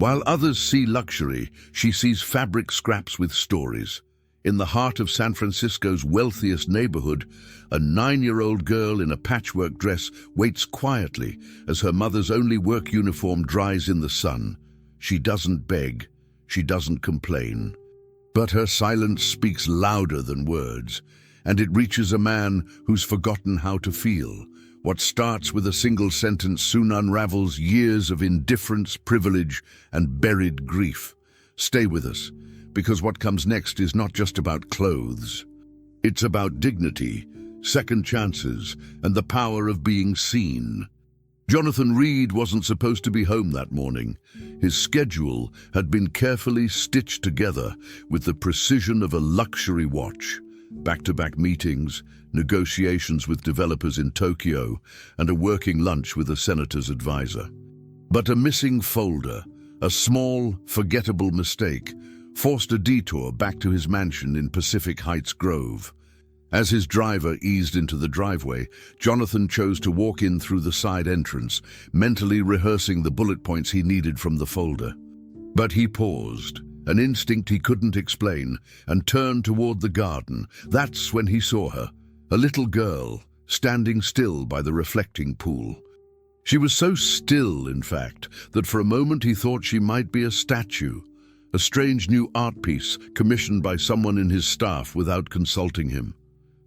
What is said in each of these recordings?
While others see luxury, she sees fabric scraps with stories. In the heart of San Francisco's wealthiest neighborhood, a 9-year-old girl in a patchwork dress waits quietly as her mother's only work uniform dries in the sun. She doesn't beg, she doesn't complain. But her silence speaks louder than words, and it reaches a man who's forgotten how to feel. What starts with a single sentence soon unravels years of indifference, privilege, and buried grief. Stay with us, because what comes next is not just about clothes. It's about dignity, second chances, and the power of being seen. Jonathan Reed wasn't supposed to be home that morning. His schedule had been carefully stitched together with the precision of a luxury watch. Back-to-back meetings, negotiations with developers in Tokyo, and a working lunch with a senator's advisor. But a missing folder, a small, forgettable mistake, forced a detour back to his mansion in Pacific Heights Grove. As his driver eased into the driveway, Jonathan chose to walk in through the side entrance, mentally rehearsing the bullet points he needed from the folder. But he paused, an instinct he couldn't explain, and turned toward the garden. That's when he saw her, a little girl, standing still by the reflecting pool. She was so still, in fact, that for a moment he thought she might be a statue, a strange new art piece commissioned by someone in his staff without consulting him.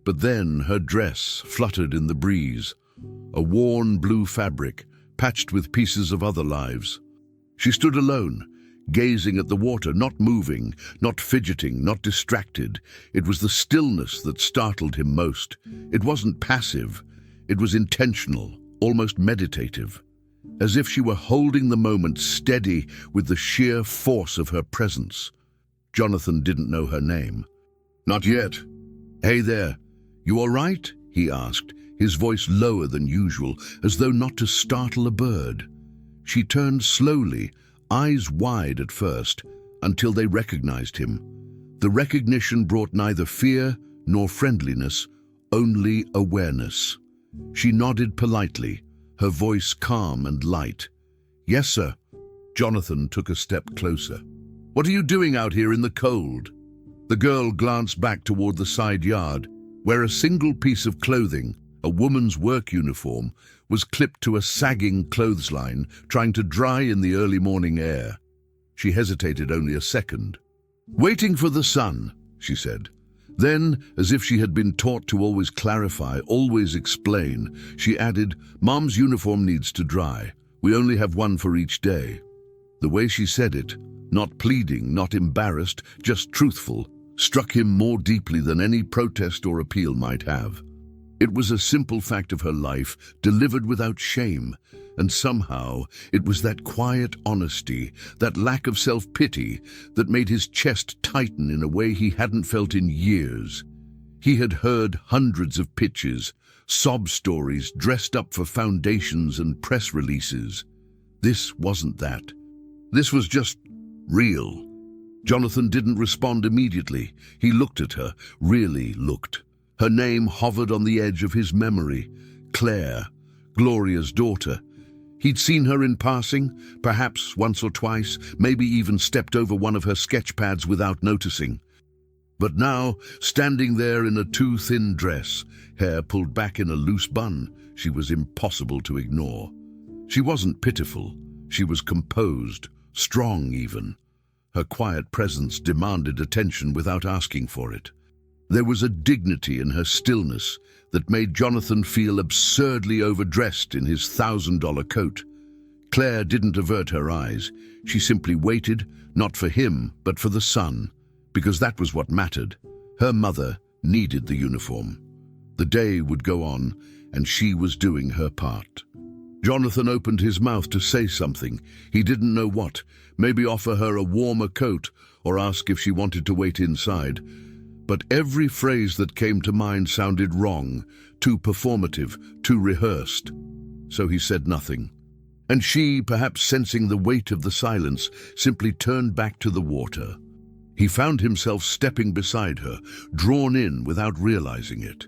But then her dress fluttered in the breeze, a worn blue fabric patched with pieces of other lives. She stood alone, gazing at the water, not moving, not fidgeting, not distracted. It was the stillness that startled him most. It wasn't passive, it was intentional, almost meditative, as if she were holding the moment steady with the sheer force of her presence. Jonathan didn't know her name. "Not yet." "Hey there, you all right?" he asked, his voice lower than usual, as though not to startle a bird. She turned slowly, eyes wide at first, until they recognized him. The recognition brought neither fear nor friendliness, only awareness. She nodded politely, her voice calm and light. "Yes, sir." Jonathan took a step closer. "What are you doing out here in the cold?" The girl glanced back toward the side yard, where a single piece of clothing, a woman's work uniform, was clipped to a sagging clothesline, trying to dry in the early morning air. She hesitated only a second. "Waiting for the sun," she said. Then, as if she had been taught to always clarify, always explain, she added, "Mom's uniform needs to dry. We only have one for each day." The way she said it, not pleading, not embarrassed, just truthful, struck him more deeply than any protest or appeal might have. It was a simple fact of her life, delivered without shame, and somehow it was that quiet honesty, that lack of self-pity, that made his chest tighten in a way he hadn't felt in years. He had heard hundreds of pitches, sob stories dressed up for foundations and press releases. This wasn't that. This was just real. Jonathan didn't respond immediately. He looked at her, really looked. Her name hovered on the edge of his memory. Claire, Gloria's daughter. He'd seen her in passing, perhaps once or twice, maybe even stepped over one of her sketch pads without noticing. But now, standing there in a too-thin dress, hair pulled back in a loose bun, she was impossible to ignore. She wasn't pitiful. She was composed, strong even. Her quiet presence demanded attention without asking for it. There was a dignity in her stillness that made Jonathan feel absurdly overdressed in his $1,000 coat. Claire didn't avert her eyes. She simply waited, not for him, but for the sun, because that was what mattered. Her mother needed the uniform. The day would go on, and she was doing her part. Jonathan opened his mouth to say something. He didn't know what. Maybe offer her a warmer coat or ask if she wanted to wait inside. But every phrase that came to mind sounded wrong, too performative, too rehearsed. So he said nothing. And she, perhaps sensing the weight of the silence, simply turned back to the water. He found himself stepping beside her, drawn in without realizing it.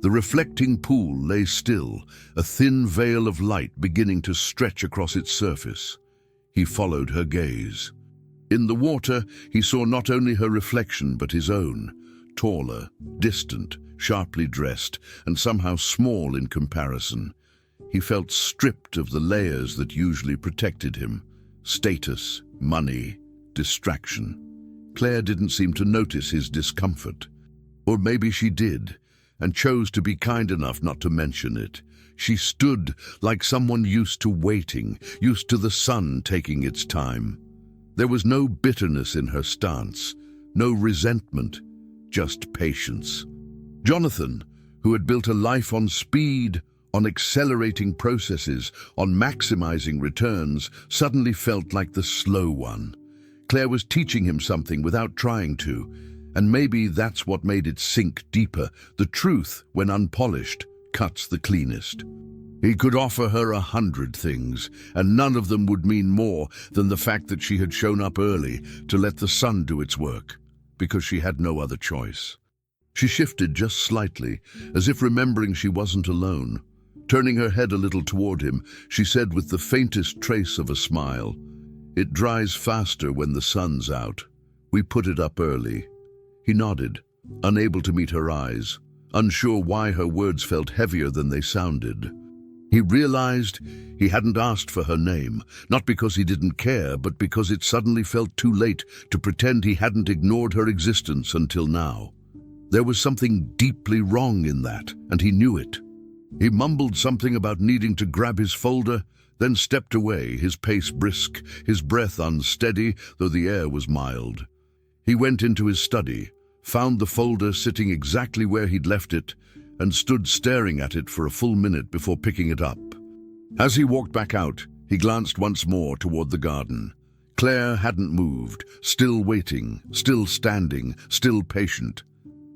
The reflecting pool lay still, a thin veil of light beginning to stretch across its surface. He followed her gaze. In the water, he saw not only her reflection but his own, taller, distant, sharply dressed, and somehow small in comparison. He felt stripped of the layers that usually protected him: status, money, distraction. Claire didn't seem to notice his discomfort. Or maybe she did, and chose to be kind enough not to mention it. She stood like someone used to waiting, used to the sun taking its time. There was no bitterness in her stance, no resentment, just patience. Jonathan, who had built a life on speed, on accelerating processes, on maximizing returns, suddenly felt like the slow one. Claire was teaching him something without trying to, and maybe that's what made it sink deeper. The truth, when unpolished, cuts the cleanest. He could offer her 100 things, and none of them would mean more than the fact that she had shown up early to let the sun do its work, because she had no other choice. She shifted just slightly, as if remembering she wasn't alone. Turning her head a little toward him, she said with the faintest trace of a smile, "It dries faster when the sun's out. We put it up early." He nodded, unable to meet her eyes, unsure why her words felt heavier than they sounded. He realized he hadn't asked for her name, not because he didn't care, but because it suddenly felt too late to pretend he hadn't ignored her existence until now. There was something deeply wrong in that, and he knew it. He mumbled something about needing to grab his folder, then stepped away, his pace brisk, his breath unsteady, though the air was mild. He went into his study, found the folder sitting exactly where he'd left it, and stood staring at it for a full minute before picking it up. As he walked back out, he glanced once more toward the garden. Claire hadn't moved, still waiting, still standing, still patient.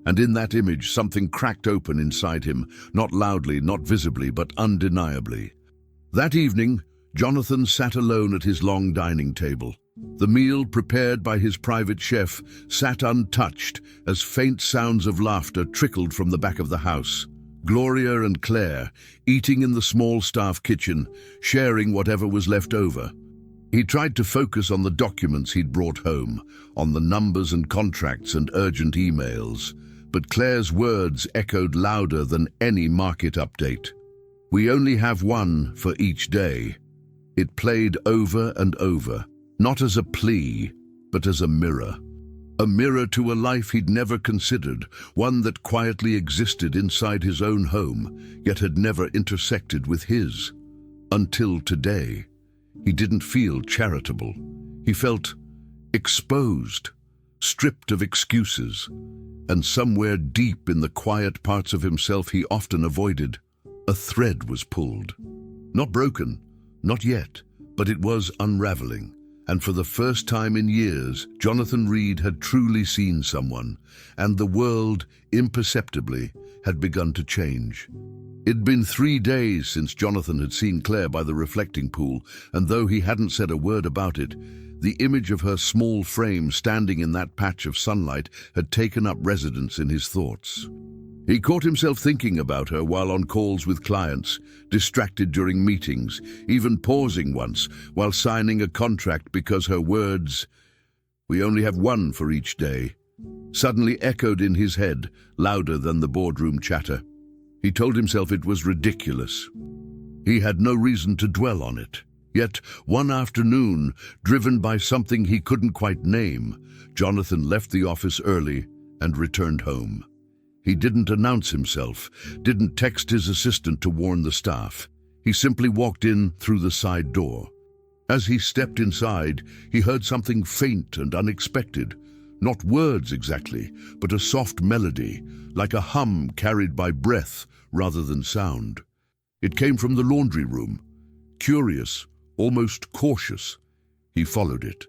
And in that image, something cracked open inside him, not loudly, not visibly, but undeniably. That evening, Jonathan sat alone at his long dining table. The meal, prepared by his private chef, sat untouched as faint sounds of laughter trickled from the back of the house. Gloria and Claire, eating in the small staff kitchen, sharing whatever was left over. He tried to focus on the documents he'd brought home, on the numbers and contracts and urgent emails, but Claire's words echoed louder than any market update. "We only have one for each day." It played over and over, not as a plea, but as a mirror. A mirror to a life he'd never considered, one that quietly existed inside his own home, yet had never intersected with his. Until today. He didn't feel charitable. He felt exposed, stripped of excuses, and somewhere deep in the quiet parts of himself he often avoided, a thread was pulled. Not broken, not yet, but it was unraveling. And for the first time in years, Jonathan Reed had truly seen someone, and the world, imperceptibly, had begun to change. It'd been 3 days since Jonathan had seen Claire by the reflecting pool, and though he hadn't said a word about it, the image of her small frame standing in that patch of sunlight had taken up residence in his thoughts. He caught himself thinking about her while on calls with clients, distracted during meetings, even pausing once while signing a contract because her words, "We only have one for each day," suddenly echoed in his head, louder than the boardroom chatter. He told himself it was ridiculous. He had no reason to dwell on it. Yet, one afternoon, driven by something he couldn't quite name, Jonathan left the office early and returned home. He didn't announce himself, didn't text his assistant to warn the staff. He simply walked in through the side door. As he stepped inside, he heard something faint and unexpected. Not words exactly, but a soft melody, like a hum carried by breath rather than sound. It came from the laundry room. Curious, almost cautious, he followed it.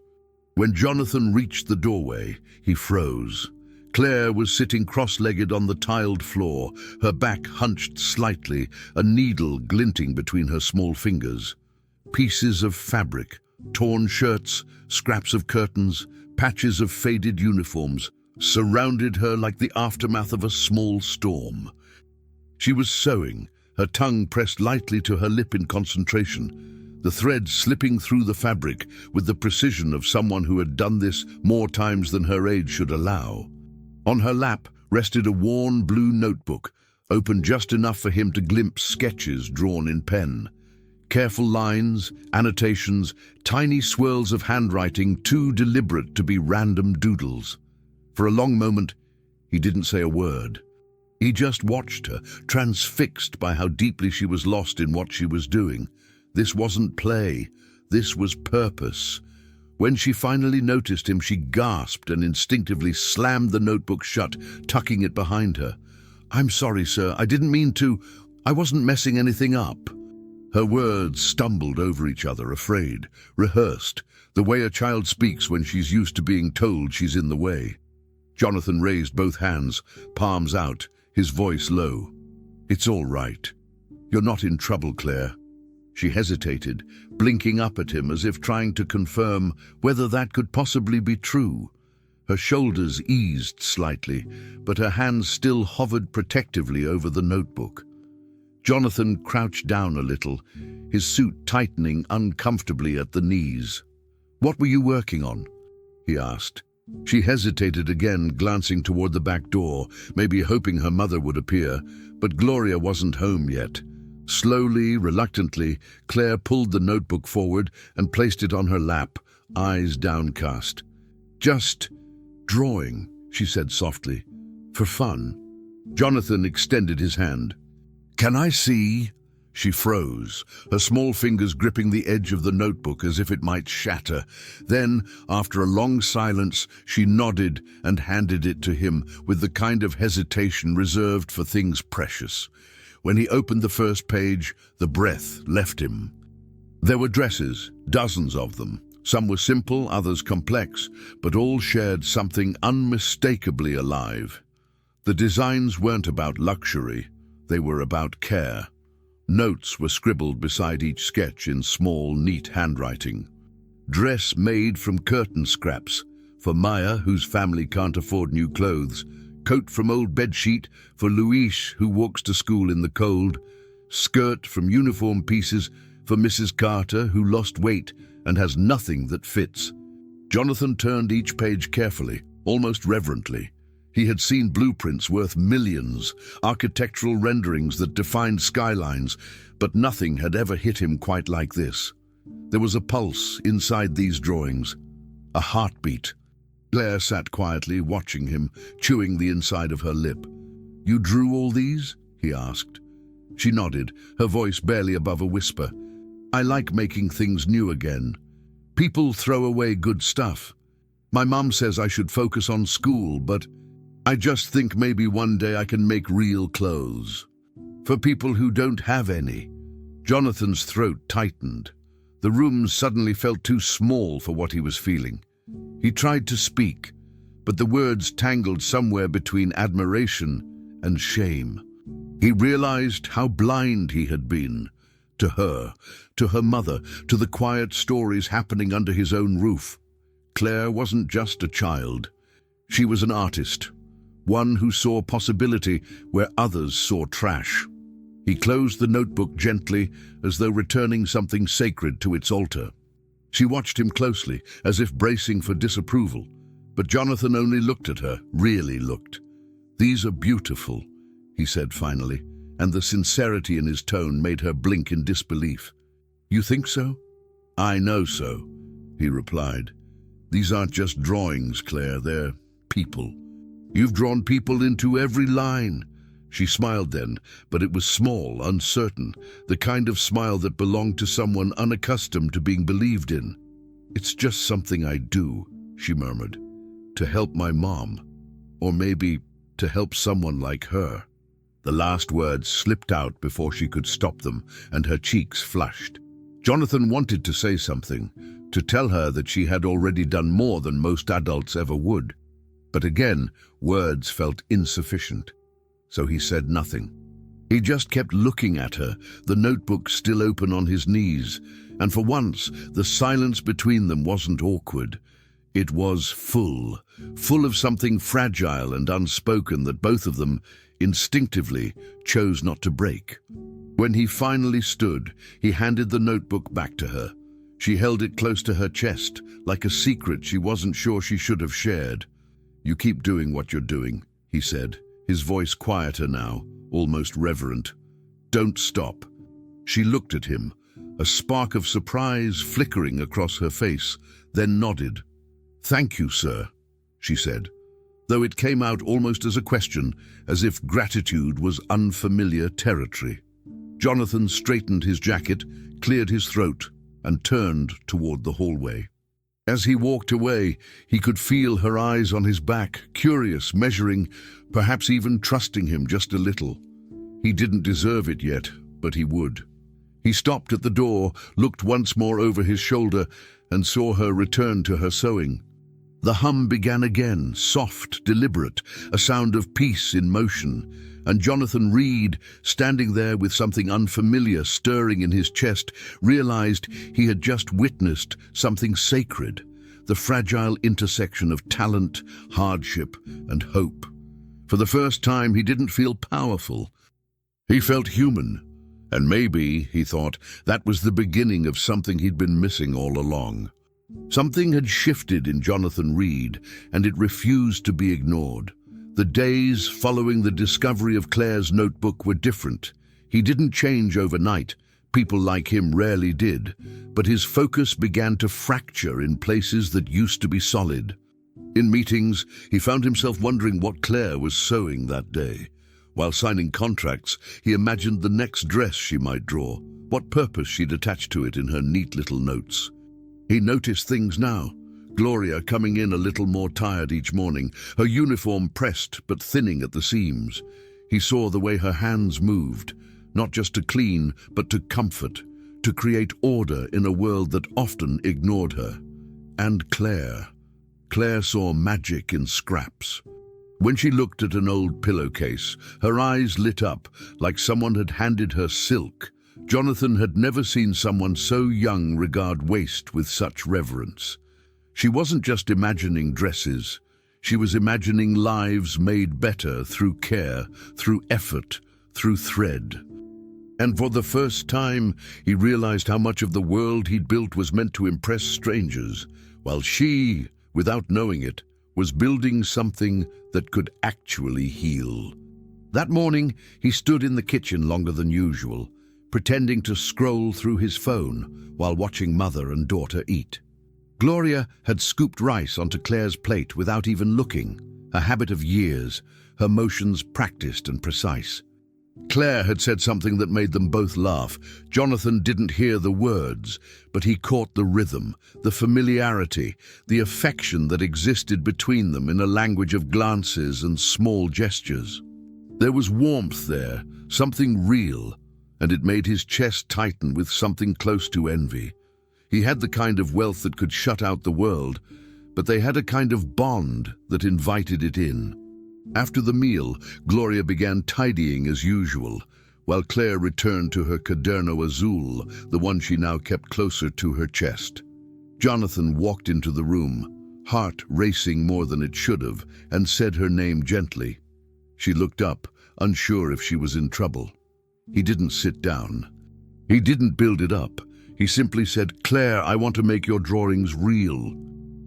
When Jonathan reached the doorway, he froze. Claire was sitting cross-legged on the tiled floor, her back hunched slightly, a needle glinting between her small fingers. Pieces of fabric, torn shirts, scraps of curtains, patches of faded uniforms surrounded her like the aftermath of a small storm. She was sewing, her tongue pressed lightly to her lip in concentration. the thread slipping through the fabric with the precision of someone who had done this more times than her age should allow. On her lap rested a worn blue notebook, open just enough for him to glimpse sketches drawn in pen. Careful lines, annotations, tiny swirls of handwriting too deliberate to be random doodles. For a long moment, he didn't say a word. He just watched her, transfixed by how deeply she was lost in what she was doing. This wasn't play. This was purpose. When she finally noticed him, she gasped and instinctively slammed the notebook shut, tucking it behind her. "I'm sorry, sir. I didn't mean to. I wasn't messing anything up." Her words stumbled over each other, afraid, rehearsed, the way a child speaks when she's used to being told she's in the way. Jonathan raised both hands, palms out, his voice low. "It's all right. You're not in trouble, Claire." She hesitated, blinking up at him as if trying to confirm whether that could possibly be true. Her shoulders eased slightly, but her hands still hovered protectively over the notebook. Jonathan crouched down a little, his suit tightening uncomfortably at the knees. "What were you working on?" he asked. She hesitated again, glancing toward the back door, maybe hoping her mother would appear, but Gloria wasn't home yet. Slowly, reluctantly, Claire pulled the notebook forward and placed it on her lap, eyes downcast. "Just drawing," she said softly. "For fun." Jonathan extended his hand. "Can I see?" She froze, her small fingers gripping the edge of the notebook as if it might shatter. Then, after a long silence, she nodded and handed it to him with the kind of hesitation reserved for things precious. When he opened the first page, the breath left him. There were dresses, dozens of them. Some were simple, others complex, but all shared something unmistakably alive. The designs weren't about luxury, they were about care. Notes were scribbled beside each sketch in small, neat handwriting. Dress made from curtain scraps, for Maya, whose family can't afford new clothes. Coat from old bedsheet for Louise, who walks to school in the cold. Skirt from uniform pieces for Mrs. Carter, who lost weight and has nothing that fits. Jonathan turned each page carefully, almost reverently. He had seen blueprints worth millions, architectural renderings that defined skylines, but nothing had ever hit him quite like this. There was a pulse inside these drawings, a heartbeat. Claire sat quietly, watching him, chewing the inside of her lip. "You drew all these?" he asked. She nodded, her voice barely above a whisper. "I like making things new again. People throw away good stuff. My mom says I should focus on school, but I just think maybe one day I can make real clothes. For people who don't have any." Jonathan's throat tightened. The room suddenly felt too small for what he was feeling. He tried to speak, but the words tangled somewhere between admiration and shame. He realized how blind he had been. To her mother, to the quiet stories happening under his own roof. Claire wasn't just a child. She was an artist, one who saw possibility where others saw trash. He closed the notebook gently, as though returning something sacred to its altar. She watched him closely, as if bracing for disapproval, but Jonathan only looked at her, really looked. "These are beautiful," he said finally, and the sincerity in his tone made her blink in disbelief. "You think so?" "I know so," he replied. "These aren't just drawings, Claire, they're people. You've drawn people into every line." She smiled then, but it was small, uncertain, the kind of smile that belonged to someone unaccustomed to being believed in. "It's just something I do," she murmured, "to help my mom, or maybe to help someone like her." The last words slipped out before she could stop them, and her cheeks flushed. Jonathan wanted to say something, to tell her that she had already done more than most adults ever would. But again, words felt insufficient. So he said nothing. He just kept looking at her, the notebook still open on his knees, and for once the silence between them wasn't awkward. It was full of something fragile and unspoken that both of them instinctively chose not to break. When he finally stood, he handed the notebook back to her. She held it close to her chest, like a secret she wasn't sure she should have shared. "You keep doing what you're doing," he said, his voice quieter now, almost reverent. "Don't stop." She looked at him, a spark of surprise flickering across her face, then nodded. "Thank you, sir," she said, though it came out almost as a question, as if gratitude was unfamiliar territory. Jonathan straightened his jacket, cleared his throat, and turned toward the hallway. As he walked away, he could feel her eyes on his back, curious, measuring, perhaps even trusting him just a little. He didn't deserve it yet, but he would. He stopped at the door, looked once more over his shoulder, and saw her return to her sewing. The hum began again, soft, deliberate, a sound of peace in motion, and Jonathan Reed, standing there with something unfamiliar stirring in his chest, realized he had just witnessed something sacred, the fragile intersection of talent, hardship, and hope. For the first time, he didn't feel powerful. He felt human, and maybe, he thought, that was the beginning of something he'd been missing all along. Something had shifted in Jonathan Reed, and it refused to be ignored. The days following the discovery of Claire's notebook were different. He didn't change overnight. People like him rarely did. But his focus began to fracture in places that used to be solid. In meetings, he found himself wondering what Claire was sewing that day. While signing contracts, he imagined the next dress she might draw, what purpose she'd attach to it in her neat little notes. He noticed things now. Gloria coming in a little more tired each morning, her uniform pressed but thinning at the seams. He saw the way her hands moved, not just to clean, but to comfort, to create order in a world that often ignored her. And Claire. Claire saw magic in scraps. When she looked at an old pillowcase, her eyes lit up like someone had handed her silk. Jonathan had never seen someone so young regard waste with such reverence. She wasn't just imagining dresses. She was imagining lives made better through care, through effort, through thread. And for the first time, he realized how much of the world he'd built was meant to impress strangers, while she, without knowing it, was building something that could actually heal. That morning, he stood in the kitchen longer than usual, pretending to scroll through his phone while watching mother and daughter eat. Gloria had scooped rice onto Claire's plate without even looking, a habit of years, her motions practiced and precise. Claire had said something that made them both laugh. Jonathan didn't hear the words, but he caught the rhythm, the familiarity, the affection that existed between them in a language of glances and small gestures. There was warmth there, something real, and it made his chest tighten with something close to envy. He had the kind of wealth that could shut out the world, but they had a kind of bond that invited it in. After the meal, Gloria began tidying as usual, while Claire returned to her Caderno Azul, the one she now kept closer to her chest. Jonathan walked into the room, heart racing more than it should have, and said her name gently. She looked up, unsure if she was in trouble. He didn't sit down. He didn't build it up. He simply said, "Claire, I want to make your drawings real."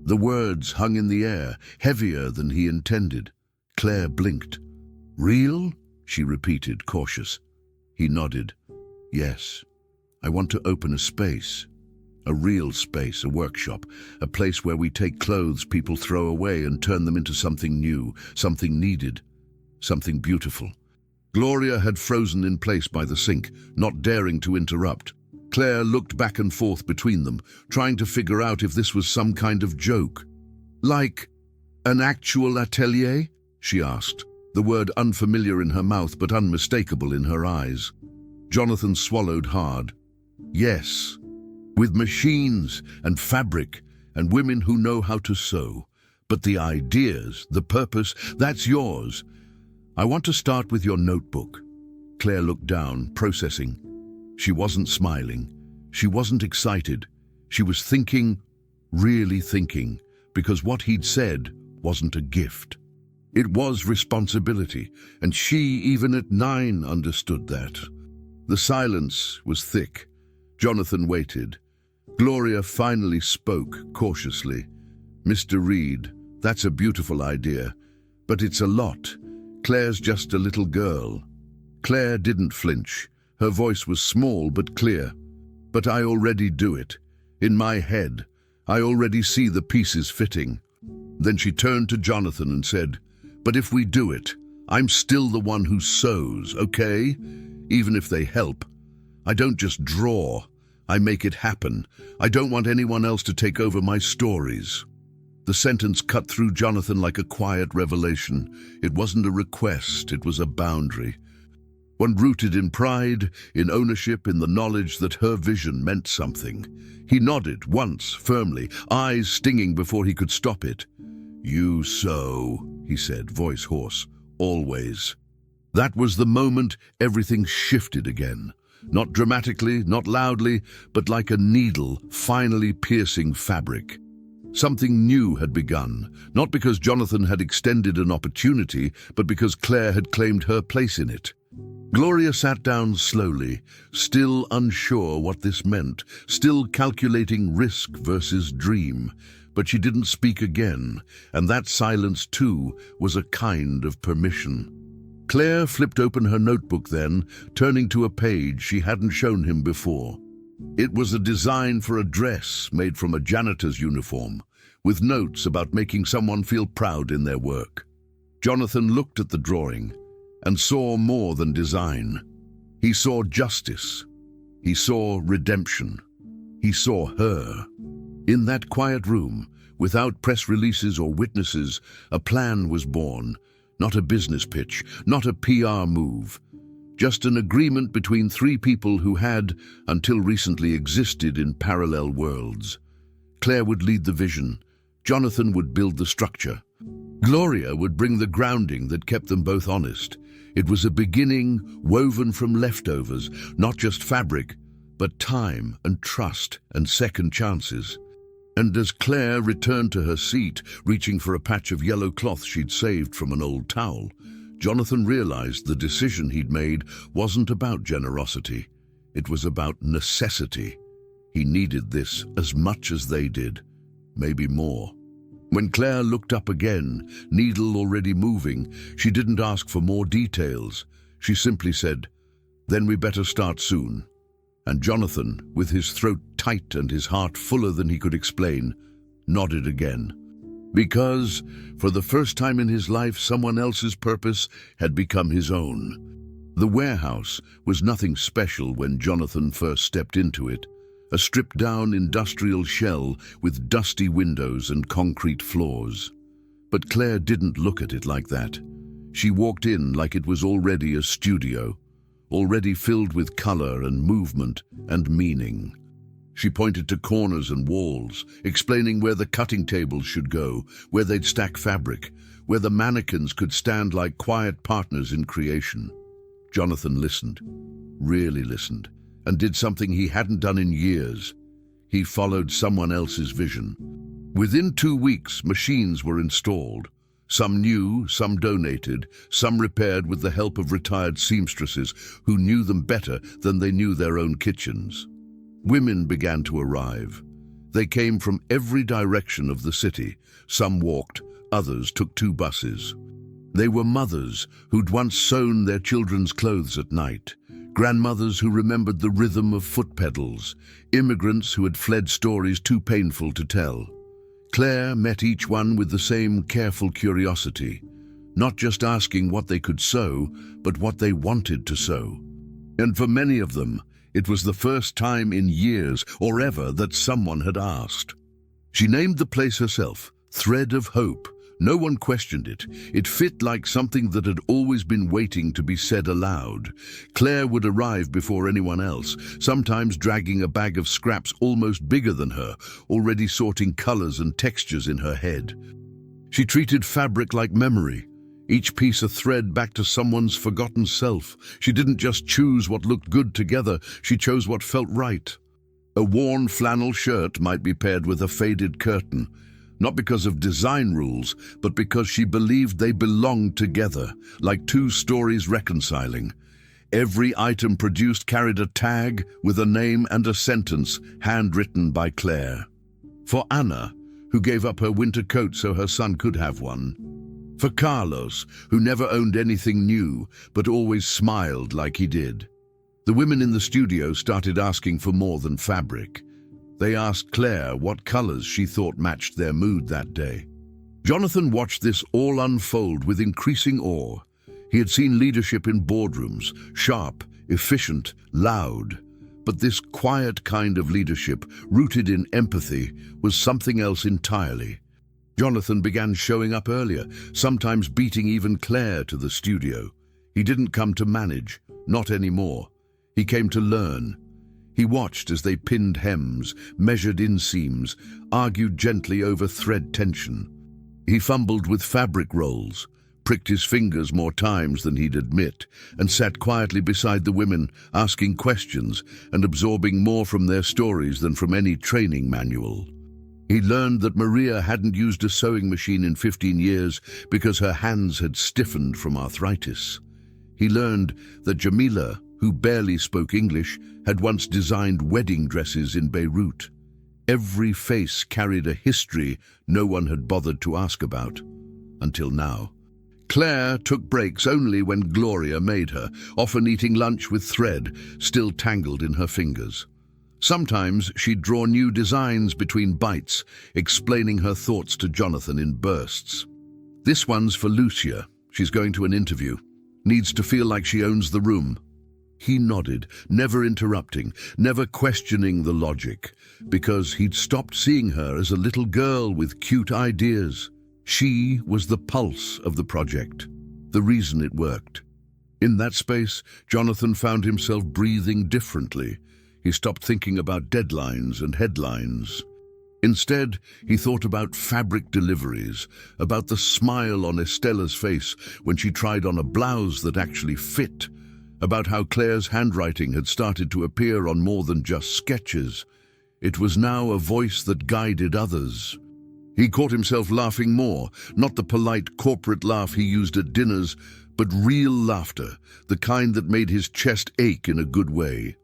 The words hung in the air, heavier than he intended. Claire blinked. "Real?" she repeated, cautious. He nodded. "Yes. I want to open a space. A real space, a workshop, a place where we take clothes people throw away and turn them into something new, something needed, something beautiful." Gloria had frozen in place by the sink, not daring to interrupt. Claire looked back and forth between them, trying to figure out if this was some kind of joke. "Like an actual atelier?" she asked, the word unfamiliar in her mouth but unmistakable in her eyes. Jonathan swallowed hard. "Yes, with machines and fabric and women who know how to sew. But the ideas, the purpose, that's yours. I want to start with your notebook." Claire looked down, processing. She wasn't smiling. She wasn't excited. She was thinking, really thinking, because what he'd said wasn't a gift. It was responsibility, and she, even at 9, understood that. The silence was thick. Jonathan waited. Gloria finally spoke cautiously. "Mr. Reed, that's a beautiful idea, but it's a lot. Claire's just a little girl." Claire didn't flinch. Her voice was small but clear. "But I already do it. In my head, I already see the pieces fitting." Then she turned to Jonathan and said, "But if we do it, I'm still the one who sews, okay? Even if they help. I don't just draw. I make it happen. I don't want anyone else to take over my stories." The sentence cut through Jonathan like a quiet revelation. It wasn't a request, it was a boundary. One rooted in pride, in ownership, in the knowledge that her vision meant something. He nodded once, firmly, eyes stinging before he could stop it. "You sew," he said, voice hoarse, "always." That was the moment everything shifted again. Not dramatically, not loudly, but like a needle finally piercing fabric. Something new had begun, not because Jonathan had extended an opportunity, but because Claire had claimed her place in it. Gloria sat down slowly, still unsure what this meant, still calculating risk versus dream. But she didn't speak again, and that silence, too, was a kind of permission. Claire flipped open her notebook then, turning to a page she hadn't shown him before. It was a design for a dress made from a janitor's uniform, with notes about making someone feel proud in their work. Jonathan looked at the drawing and saw more than design. He saw justice. He saw redemption. He saw her. In that quiet room, without press releases or witnesses, a plan was born. Not a business pitch, not a PR move. Just an agreement between three people who had, until recently, existed in parallel worlds. Claire would lead the vision. Jonathan would build the structure. Gloria would bring the grounding that kept them both honest. It was a beginning woven from leftovers, not just fabric, but time and trust and second chances. And as Claire returned to her seat, reaching for a patch of yellow cloth she'd saved from an old towel, Jonathan realized the decision he'd made wasn't about generosity. It was about necessity. He needed this as much as they did, maybe more. When Claire looked up again, needle already moving, she didn't ask for more details. She simply said, "Then we better start soon." And Jonathan, with his throat tight and his heart fuller than he could explain, nodded again. Because, for the first time in his life, someone else's purpose had become his own. The warehouse was nothing special when Jonathan first stepped into it. A stripped-down industrial shell with dusty windows and concrete floors. But Claire didn't look at it like that. She walked in like it was already a studio, already filled with color and movement and meaning. She pointed to corners and walls, explaining where the cutting tables should go, where they'd stack fabric, where the mannequins could stand like quiet partners in creation. Jonathan listened, really listened, and did something he hadn't done in years. He followed someone else's vision. Within 2 weeks, machines were installed. Some new, some donated, some repaired with the help of retired seamstresses who knew them better than they knew their own kitchens. Women began to arrive. They came from every direction of the city. Some walked, others took 2 buses. They were mothers who'd once sewn their children's clothes at night, grandmothers who remembered the rhythm of foot pedals, immigrants who had fled stories too painful to tell. Claire met each one with the same careful curiosity, not just asking what they could sew, but what they wanted to sew. And for many of them, it was the first time in years or ever that someone had asked. She named the place herself, Thread of Hope. No one questioned it. It fit like something that had always been waiting to be said aloud. Claire would arrive before anyone else, sometimes dragging a bag of scraps almost bigger than her, already sorting colors and textures in her head. She treated fabric like memory, each piece a thread back to someone's forgotten self. She didn't just choose what looked good together, she chose what felt right. A worn flannel shirt might be paired with a faded curtain, not because of design rules, but because she believed they belonged together, like 2 stories reconciling. Every item produced carried a tag with a name and a sentence handwritten by Claire. For Anna, who gave up her winter coat so her son could have one. For Carlos, who never owned anything new but always smiled like he did. The women in the studio started asking for more than fabric. They asked Claire what colors she thought matched their mood that day. Jonathan watched this all unfold with increasing awe. He had seen leadership in boardrooms, sharp, efficient, loud. But this quiet kind of leadership, rooted in empathy, was something else entirely. Jonathan began showing up earlier, sometimes beating even Claire to the studio. He didn't come to manage, not anymore. He came to learn. He watched as they pinned hems, measured inseams, argued gently over thread tension. He fumbled with fabric rolls, pricked his fingers more times than he'd admit, and sat quietly beside the women, asking questions and absorbing more from their stories than from any training manual. He learned that Maria hadn't used a sewing machine in 15 years because her hands had stiffened from arthritis. He learned that Jamila, who barely spoke English, had once designed wedding dresses in Beirut. Every face carried a history no one had bothered to ask about, until now. Claire took breaks only when Gloria made her, often eating lunch with thread still tangled in her fingers. Sometimes she'd draw new designs between bites, explaining her thoughts to Jonathan in bursts. This one's for Lucia. She's going to an interview. Needs to feel like she owns the room. He nodded, never interrupting, never questioning the logic, because he'd stopped seeing her as a little girl with cute ideas. She was the pulse of the project, the reason it worked. In that space, Jonathan found himself breathing differently. He stopped thinking about deadlines and headlines. Instead, he thought about fabric deliveries, about the smile on Estella's face when she tried on a blouse that actually fit, about how Claire's handwriting had started to appear on more than just sketches. It was now a voice that guided others. He caught himself laughing more, not the polite corporate laugh he used at dinners, but real laughter, the kind that made his chest ache in a good way.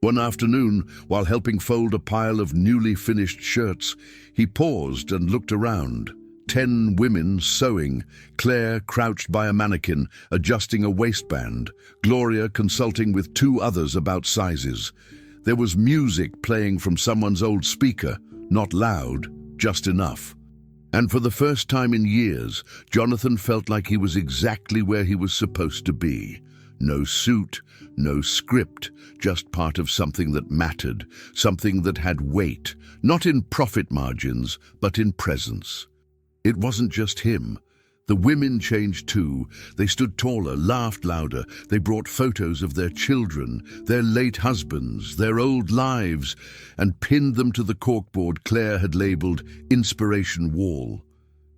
One afternoon, while helping fold a pile of newly finished shirts, he paused and looked around. 10 women sewing, Claire crouched by a mannequin, adjusting a waistband, Gloria consulting with 2 others about sizes. There was music playing from someone's old speaker, not loud, just enough. And for the first time in years, Jonathan felt like he was exactly where he was supposed to be. No suit, no script, just part of something that mattered, something that had weight, not in profit margins, but in presence. It wasn't just him. The women changed too. They stood taller, laughed louder. They brought photos of their children, their late husbands, their old lives, and pinned them to the corkboard Claire had labeled Inspiration Wall.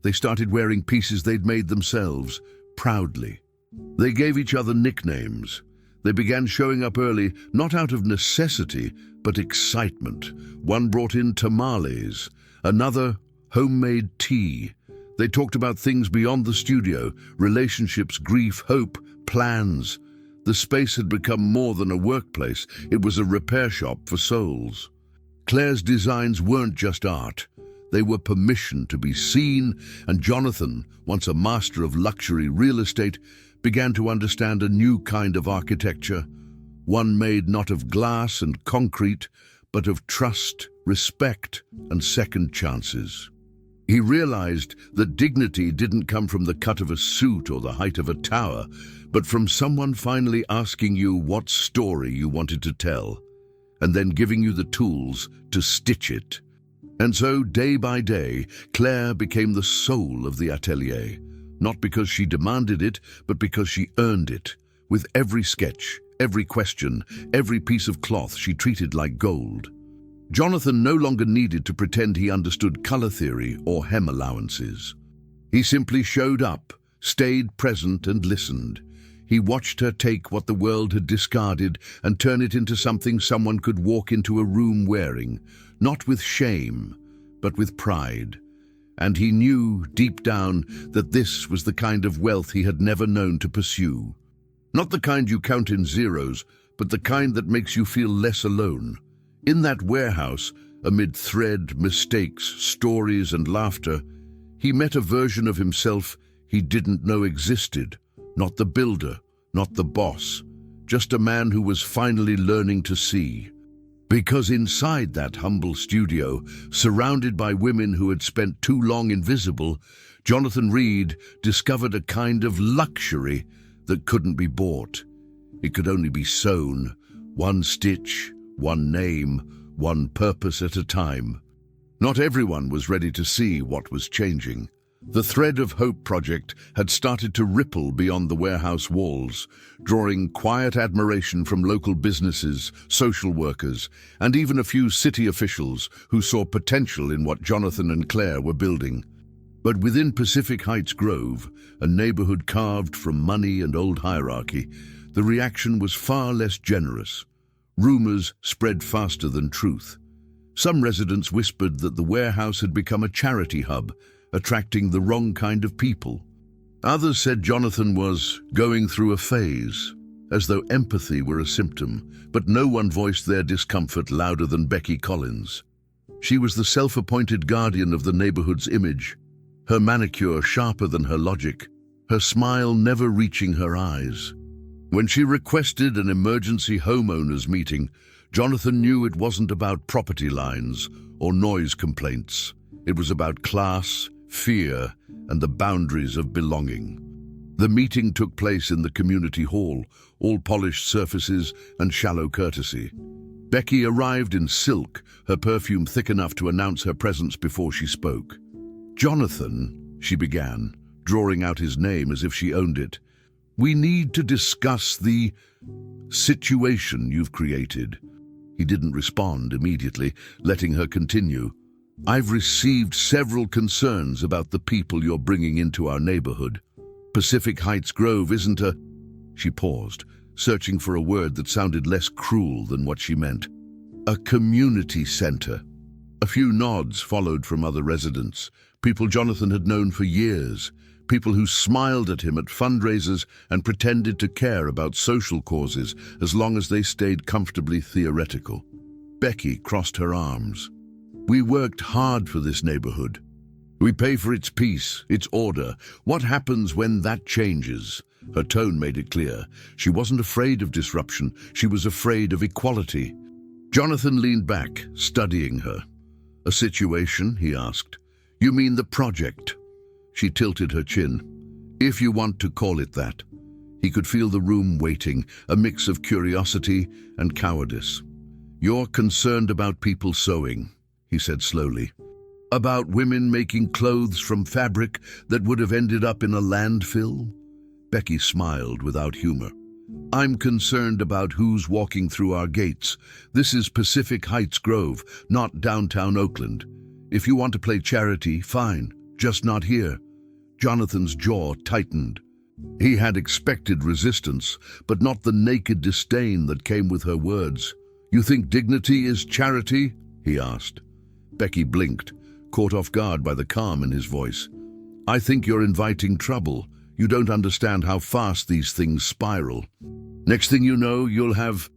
They started wearing pieces they'd made themselves, proudly. They gave each other nicknames. They began showing up early, not out of necessity, but excitement. One brought in tamales, another homemade tea. They talked about things beyond the studio, relationships, grief, hope, plans. The space had become more than a workplace. It was a repair shop for souls. Claire's designs weren't just art. They were permission to be seen, and Jonathan, once a master of luxury real estate, began to understand a new kind of architecture, one made not of glass and concrete, but of trust, respect, and second chances. He realized that dignity didn't come from the cut of a suit or the height of a tower, but from someone finally asking you what story you wanted to tell, and then giving you the tools to stitch it. And so, day by day, Claire became the soul of the atelier, not because she demanded it, but because she earned it. With every sketch, every question, every piece of cloth she treated like gold. Jonathan no longer needed to pretend he understood color theory or hem allowances. He simply showed up, stayed present and listened. He watched her take what the world had discarded and turn it into something someone could walk into a room wearing, not with shame, but with pride. And he knew, deep down, that this was the kind of wealth he had never known to pursue. Not the kind you count in zeros, but the kind that makes you feel less alone. In that warehouse, amid thread, mistakes, stories, and laughter, he met a version of himself he didn't know existed. Not the builder, not the boss, just a man who was finally learning to see. Because inside that humble studio, surrounded by women who had spent too long invisible, Jonathan Reed discovered a kind of luxury that couldn't be bought. It could only be sewn, one stitch, one name, one purpose at a time. Not everyone was ready to see what was changing. The Thread of Hope project had started to ripple beyond the warehouse walls, drawing quiet admiration from local businesses, social workers, and even a few city officials who saw potential in what Jonathan and Claire were building. But within Pacific Heights Grove, a neighborhood carved from money and old hierarchy, the reaction was far less generous. Rumors spread faster than truth. Some residents whispered that the warehouse had become a charity hub, attracting the wrong kind of people. Others said Jonathan was going through a phase, as though empathy were a symptom, but no one voiced their discomfort louder than Becky Collins. She was the self-appointed guardian of the neighborhood's image, her manicure sharper than her logic, her smile never reaching her eyes. When she requested an emergency homeowners meeting, Jonathan knew it wasn't about property lines or noise complaints. It was about class, fear, and the boundaries of belonging. The meeting took place in the community hall, all polished surfaces and shallow courtesy. Becky arrived in silk, her perfume thick enough to announce her presence before she spoke. "Jonathan," she began, drawing out his name as if she owned it, "we need to discuss the situation you've created." He didn't respond immediately, letting her continue. "I've received several concerns about the people you're bringing into our neighborhood. Pacific Heights Grove isn't a..." She paused, searching for a word that sounded less cruel than what she meant. "A community center." A few nods followed from other residents, people Jonathan had known for years, people who smiled at him at fundraisers and pretended to care about social causes as long as they stayed comfortably theoretical. Becky crossed her arms. "We worked hard for this neighborhood. We pay for its peace, its order. What happens when that changes?" Her tone made it clear. She wasn't afraid of disruption, she was afraid of equality. Jonathan leaned back, studying her. "A situation?" he asked. "You mean the project?" She tilted her chin. "If you want to call it that." He could feel the room waiting, a mix of curiosity and cowardice. "You're concerned about people sewing," he said slowly. "About women making clothes from fabric that would have ended up in a landfill?" Becky smiled without humor. "I'm concerned about who's walking through our gates. This is Pacific Heights Grove, not downtown Oakland. If you want to play charity, fine, just not here." Jonathan's jaw tightened. He had expected resistance, but not the naked disdain that came with her words. "You think dignity is charity?" he asked. Becky blinked, caught off guard by the calm in his voice. "I think you're inviting trouble. You don't understand how fast these things spiral. Next thing you know, you'll have..."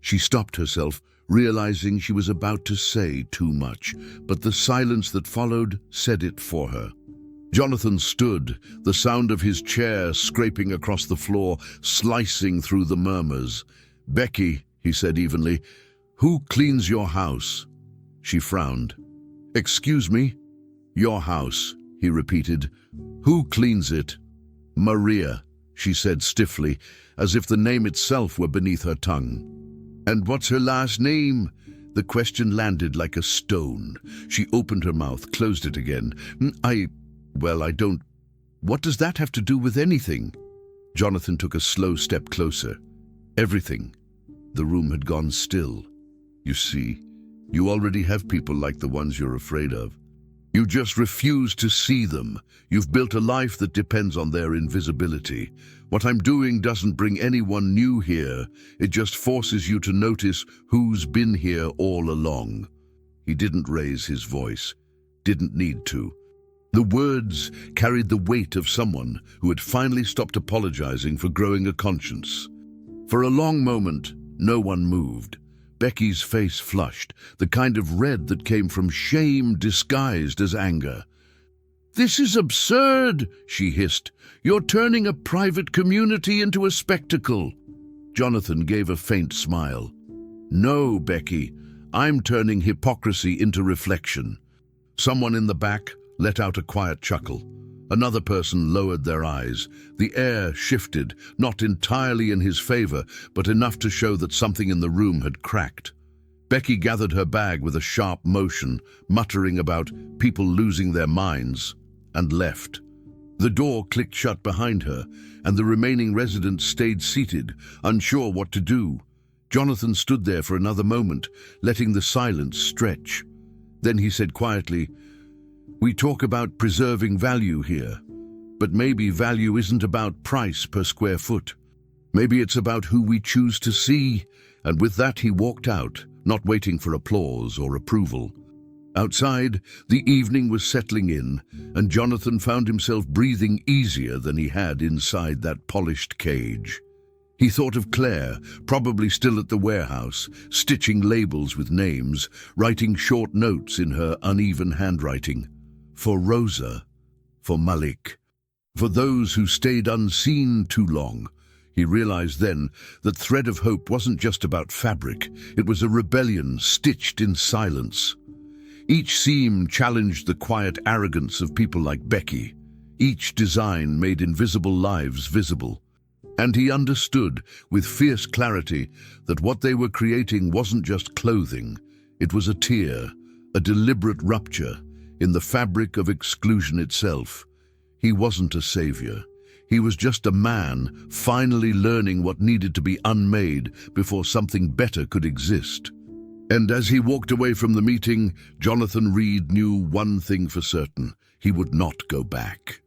She stopped herself, realizing she was about to say too much, but the silence that followed said it for her. Jonathan stood, the sound of his chair scraping across the floor, slicing through the murmurs. "Becky," he said evenly, "who cleans your house?" She frowned. "Excuse me?" "Your house," he repeated. "Who cleans it?" "Maria," she said stiffly, as if the name itself were beneath her tongue. "And what's her last name?" The question landed like a stone. She opened her mouth, closed it again. I don't... What does that have to do with anything?" Jonathan took a slow step closer. "Everything." The room had gone still. "You see, you already have people like the ones you're afraid of. You just refuse to see them. You've built a life that depends on their invisibility. What I'm doing doesn't bring anyone new here. It just forces you to notice who's been here all along." He didn't raise his voice. Didn't need to. The words carried the weight of someone who had finally stopped apologizing for growing a conscience. For a long moment, no one moved. Becky's face flushed, the kind of red that came from shame disguised as anger. "This is absurd," she hissed. "You're turning a private community into a spectacle." Jonathan gave a faint smile. "No, Becky, I'm turning hypocrisy into reflection." Someone in the back let out a quiet chuckle. Another person lowered their eyes. The air shifted, not entirely in his favor, but enough to show that something in the room had cracked. Becky gathered her bag with a sharp motion, muttering about people losing their minds, and left. The door clicked shut behind her, and the remaining residents stayed seated, unsure what to do. Jonathan stood there for another moment, letting the silence stretch. Then he said quietly, "We talk about preserving value here, but maybe value isn't about price per square foot. Maybe it's about who we choose to see." And with that he walked out, not waiting for applause or approval. Outside, the evening was settling in, and Jonathan found himself breathing easier than he had inside that polished cage. He thought of Claire, probably still at the warehouse, stitching labels with names, writing short notes in her uneven handwriting. For Rosa, for Malik, for those who stayed unseen too long. He realized then that Thread of Hope wasn't just about fabric, it was a rebellion stitched in silence. Each seam challenged the quiet arrogance of people like Becky. Each design made invisible lives visible. And he understood, with fierce clarity, that what they were creating wasn't just clothing. It was a tear, a deliberate rupture, in the fabric of exclusion itself. He wasn't a savior. He was just a man, finally learning what needed to be unmade before something better could exist. And as he walked away from the meeting, Jonathan Reed knew one thing for certain: he would not go back.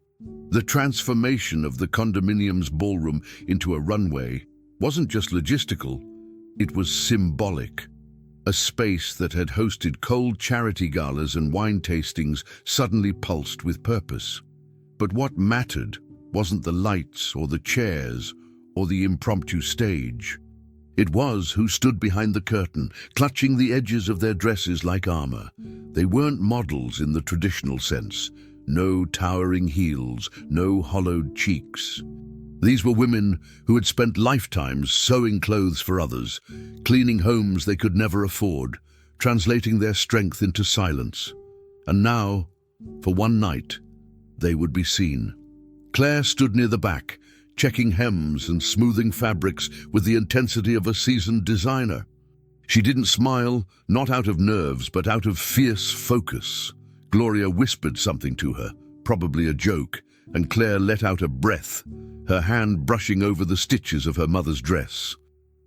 The transformation of the condominium's ballroom into a runway wasn't just logistical, it was symbolic. A space that had hosted cold charity galas and wine tastings suddenly pulsed with purpose. But what mattered wasn't the lights or the chairs or the impromptu stage. It was who stood behind the curtain, clutching the edges of their dresses like armor. They weren't models in the traditional sense. No towering heels, no hollowed cheeks. These were women who had spent lifetimes sewing clothes for others, cleaning homes they could never afford, translating their strength into silence. And now, for one night, they would be seen. Claire stood near the back, checking hems and smoothing fabrics with the intensity of a seasoned designer. She didn't smile, not out of nerves, but out of fierce focus. Gloria whispered something to her, probably a joke, and Claire let out a breath, her hand brushing over the stitches of her mother's dress.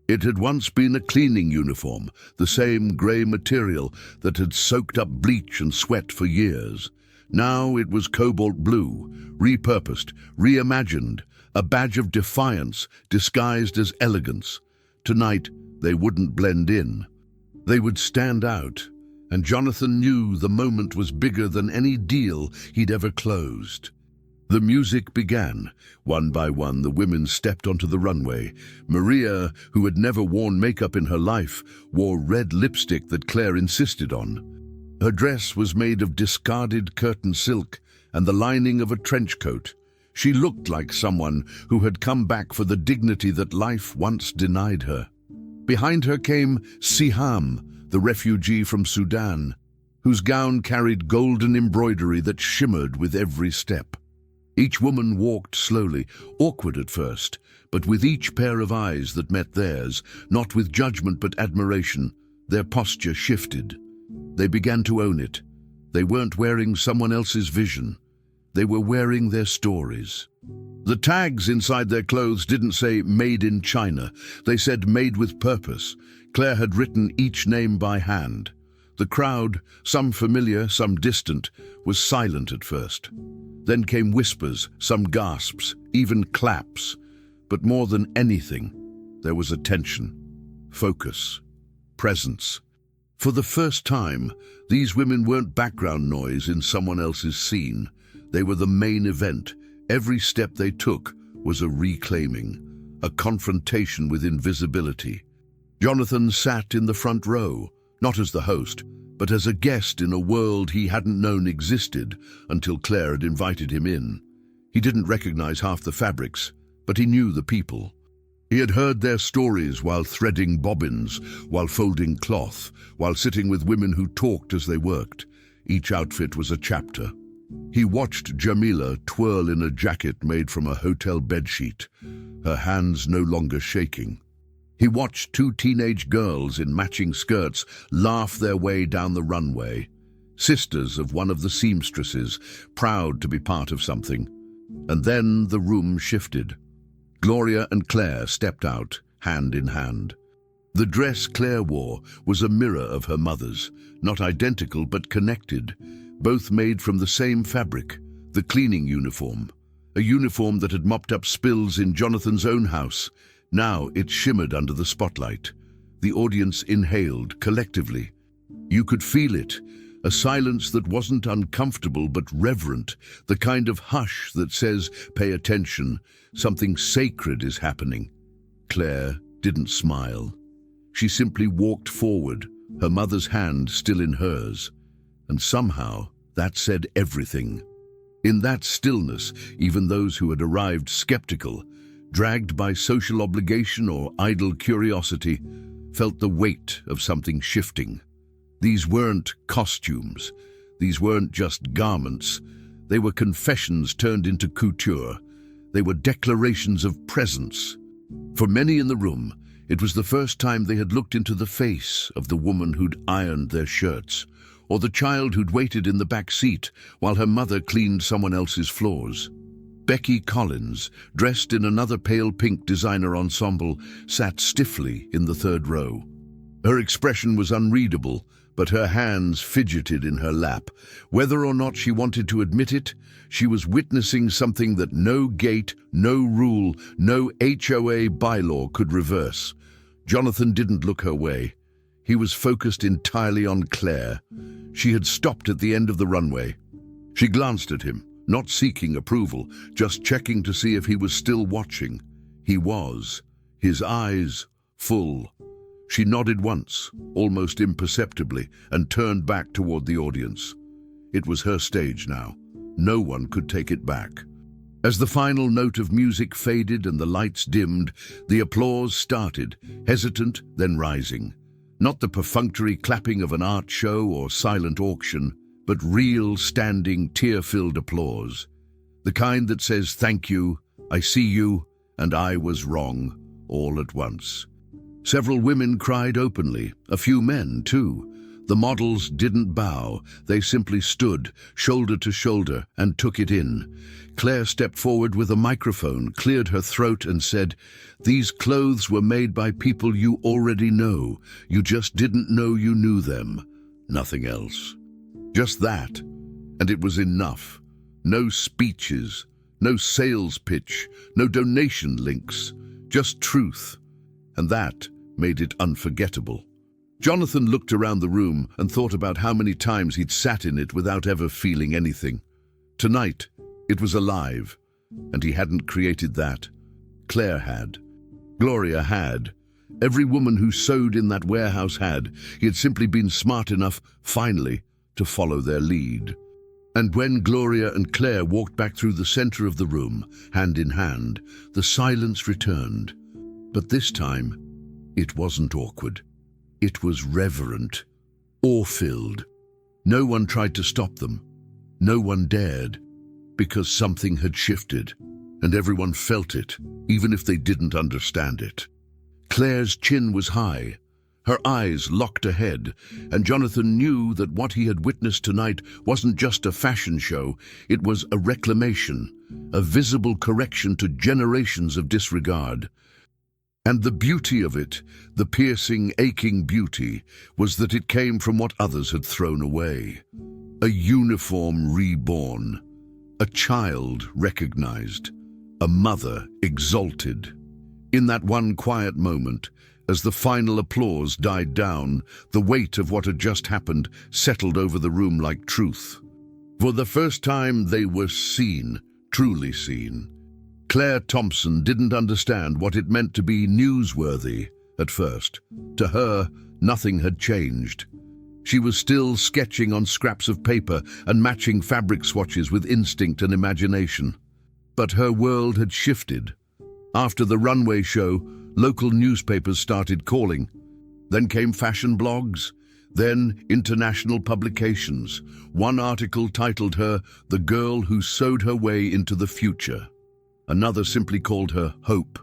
It had once been a cleaning uniform, the same grey material that had soaked up bleach and sweat for years. Now it was cobalt blue, repurposed, reimagined, a badge of defiance disguised as elegance. Tonight, they wouldn't blend in. They would stand out, and Jonathan knew the moment was bigger than any deal he'd ever closed. The music began. One by one, the women stepped onto the runway. Maria, who had never worn makeup in her life, wore red lipstick that Claire insisted on. Her dress was made of discarded curtain silk and the lining of a trench coat. She looked like someone who had come back for the dignity that life once denied her. Behind her came Siham, the refugee from Sudan, whose gown carried golden embroidery that shimmered with every step. Each woman walked slowly, awkward at first, but with each pair of eyes that met theirs, not with judgment but admiration, their posture shifted. They began to own it. They weren't wearing someone else's vision. They were wearing their stories. The tags inside their clothes didn't say "Made in China." They said "Made with Purpose." Claire had written each name by hand. The crowd, some familiar, some distant, was silent at first. Then came whispers, some gasps, even claps. But more than anything, there was attention, focus, presence. For the first time, these women weren't background noise in someone else's scene. They were the main event. Every step they took was a reclaiming, a confrontation with invisibility. Jonathan sat in the front row, not as the host, but as a guest in a world he hadn't known existed until Claire had invited him in. He didn't recognize half the fabrics, but he knew the people. He had heard their stories while threading bobbins, while folding cloth, while sitting with women who talked as they worked. Each outfit was a chapter. He watched Jamila twirl in a jacket made from a hotel bedsheet, her hands no longer shaking. He watched two teenage girls in matching skirts laugh their way down the runway, sisters of one of the seamstresses, proud to be part of something. And then the room shifted. Gloria and Claire stepped out, hand in hand. The dress Claire wore was a mirror of her mother's, not identical but connected, both made from the same fabric, the cleaning uniform, a uniform that had mopped up spills in Jonathan's own house. Now it shimmered under the spotlight. The audience inhaled collectively. You could feel it, a silence that wasn't uncomfortable but reverent, the kind of hush that says, pay attention, something sacred is happening. Claire didn't smile. She simply walked forward, her mother's hand still in hers. And somehow that said everything. In that stillness, even those who had arrived skeptical, dragged by social obligation or idle curiosity, felt the weight of something shifting. These weren't costumes. These weren't just garments. They were confessions turned into couture. They were declarations of presence. For many in the room, it was the first time they had looked into the face of the woman who'd ironed their shirts, or the child who'd waited in the back seat while her mother cleaned someone else's floors. Becky Collins, dressed in another pale pink designer ensemble, sat stiffly in the third row. Her expression was unreadable, but her hands fidgeted in her lap. Whether or not she wanted to admit it, she was witnessing something that no gate, no rule, no HOA bylaw could reverse. Jonathan didn't look her way. He was focused entirely on Claire. She had stopped at the end of the runway. She glanced at him, not seeking approval, just checking to see if he was still watching. He was, his eyes full. She nodded once, almost imperceptibly, and turned back toward the audience. It was her stage now. No one could take it back. As the final note of music faded and the lights dimmed, the applause started, hesitant then rising. Not the perfunctory clapping of an art show or silent auction, but real, standing, tear-filled applause. The kind that says, thank you, I see you, and I was wrong, all at once. Several women cried openly, a few men too. The models didn't bow, they simply stood, shoulder to shoulder, and took it in. Claire stepped forward with a microphone, cleared her throat and said, "These clothes were made by people you already know. You just didn't know you knew them." Nothing else. Just that, and it was enough. No speeches, no sales pitch, no donation links, just truth. And that made it unforgettable. Jonathan looked around the room and thought about how many times he'd sat in it without ever feeling anything. Tonight, it was alive, and he hadn't created that. Claire had. Gloria had. Every woman who sewed in that warehouse had. He had simply been smart enough, finally, to follow their lead. And when Gloria and Claire walked back through the center of the room, hand in hand, the silence returned. But this time, it wasn't awkward. It was reverent, awe-filled. No one tried to stop them. No one dared, because something had shifted, and everyone felt it, even if they didn't understand it. Claire's chin was high, her eyes locked ahead, and Jonathan knew that what he had witnessed tonight wasn't just a fashion show, it was a reclamation, a visible correction to generations of disregard. And the beauty of it, the piercing, aching beauty, was that it came from what others had thrown away. A uniform reborn, a child recognized, a mother exalted. In that one quiet moment, as the final applause died down, the weight of what had just happened settled over the room like truth. For the first time, they were seen, truly seen. Claire Thompson didn't understand what it meant to be newsworthy at first. To her, nothing had changed. She was still sketching on scraps of paper and matching fabric swatches with instinct and imagination. But her world had shifted. After the runway show, local newspapers started calling. Then came fashion blogs, then international publications. One article titled her "The Girl Who Sewed Her Way into the Future." Another simply called her Hope.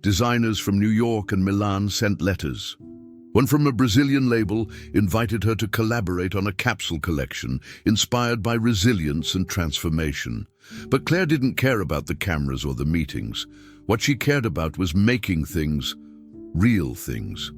Designers from New York and Milan sent letters. One from a Brazilian label invited her to collaborate on a capsule collection inspired by resilience and transformation. But Claire didn't care about the cameras or the meetings. What she cared about was making things, real things.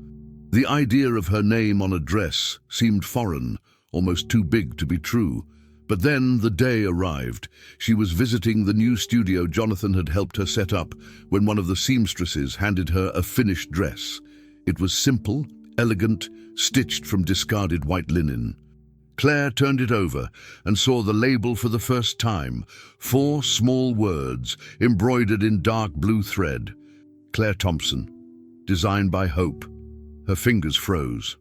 The idea of her name on a dress seemed foreign, almost too big to be true. But then the day arrived. She was visiting the new studio Jonathan had helped her set up when one of the seamstresses handed her a finished dress. It was simple, elegant, stitched from discarded white linen. Claire turned it over and saw the label for the first time. 4 small words embroidered in dark blue thread. Claire Thompson, designed by Hope. Her fingers froze.